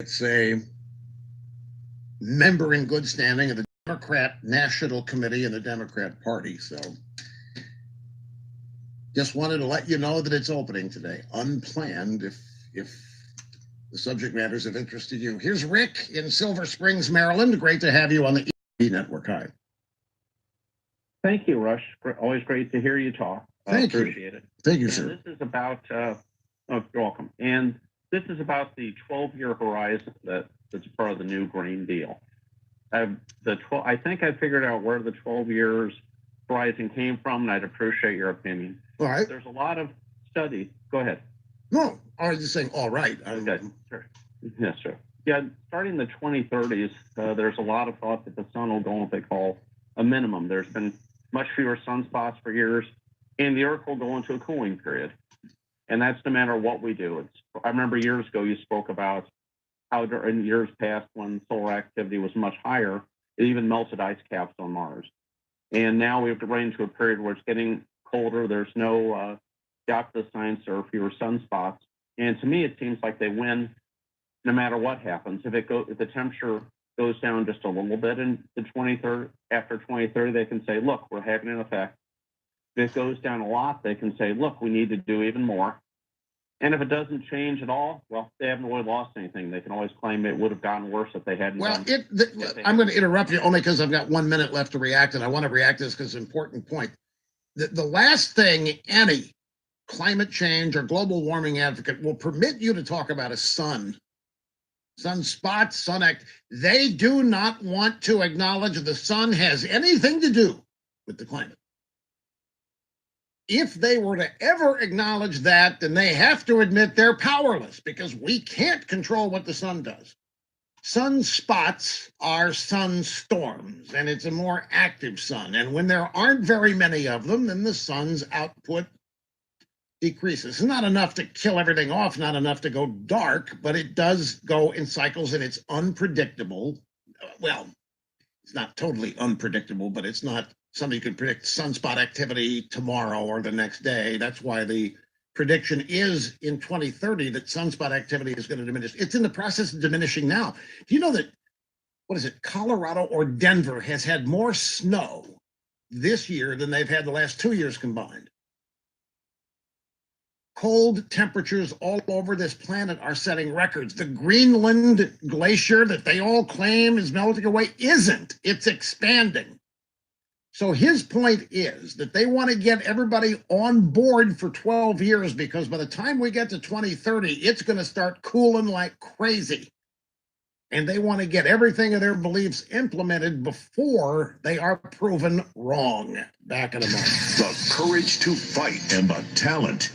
It's a member in good standing of the Democrat National Committee and the Democrat Party. So just wanted to let you know that it's opening today, unplanned, if the subject matter is of interest to you. Here's Rick in Silver Springs, Maryland. Great to have you on the E Network. Hi. Thank you, Rush. Always great to hear you talk. Thank you. Appreciate it. Thank you, and sir. This is about, oh, you're welcome. And this is about the 12-year horizon that's part of the new Green Deal. I think I figured out where the 12 years horizon came from, and I'd appreciate your opinion. All right. There's a lot of studies. Go ahead. No, I was just saying, all right. Okay, sure. Yes, sir. Yeah, starting in the 2030s, there's a lot of thought that the sun will go on what they call a minimum. There's been much fewer sunspots for years, and the Earth will go into a cooling period. And that's no matter what we do. I remember years ago you spoke about how in years past when solar activity was much higher, it even melted ice caps on Mars. And now we've run into a period where it's getting colder. There's no doubt to the science, there are fewer sunspots. And to me, it seems like they win no matter what happens. If the temperature goes down just a little bit in the 2030, after 2030, they can say, look, we're having an effect. If it goes down a lot, they can say, look, we need to do even more. And if it doesn't change at all, well, they haven't really lost anything. They can always claim it would have gotten worse if they hadn't. Well, I'm going to interrupt you only because I've got 1 minute left to react, and I want to react to this because it's an important point. The last thing any climate change or global warming advocate will permit you to talk about is sunspots, sun act. They do not want to acknowledge the sun has anything to do with the climate. If they were to ever acknowledge that, then they have to admit they're powerless because we can't control what the sun does. Sunspots are sunstorms, and it's a more active sun. And when there aren't very many of them, then the sun's output decreases. It's not enough to kill everything off, not enough to go dark, but it does go in cycles, and it's unpredictable. Well, it's not totally unpredictable, but it's not somebody could predict sunspot activity tomorrow or the next day. That's why the prediction is in 2030 that sunspot activity is going to diminish. It's in the process of diminishing now. Do you know that, what is it, Colorado or Denver has had more snow this year than they've had the last 2 years combined? Cold temperatures all over this planet are setting records. The Greenland glacier that they all claim is melting away isn't. It's expanding. So his point is that they want to get everybody on board for 12 years because by the time we get to 2030, it's going to start cooling like crazy. And they want to get everything of their beliefs implemented before they are proven wrong. Back in a moment. The courage to fight and the talent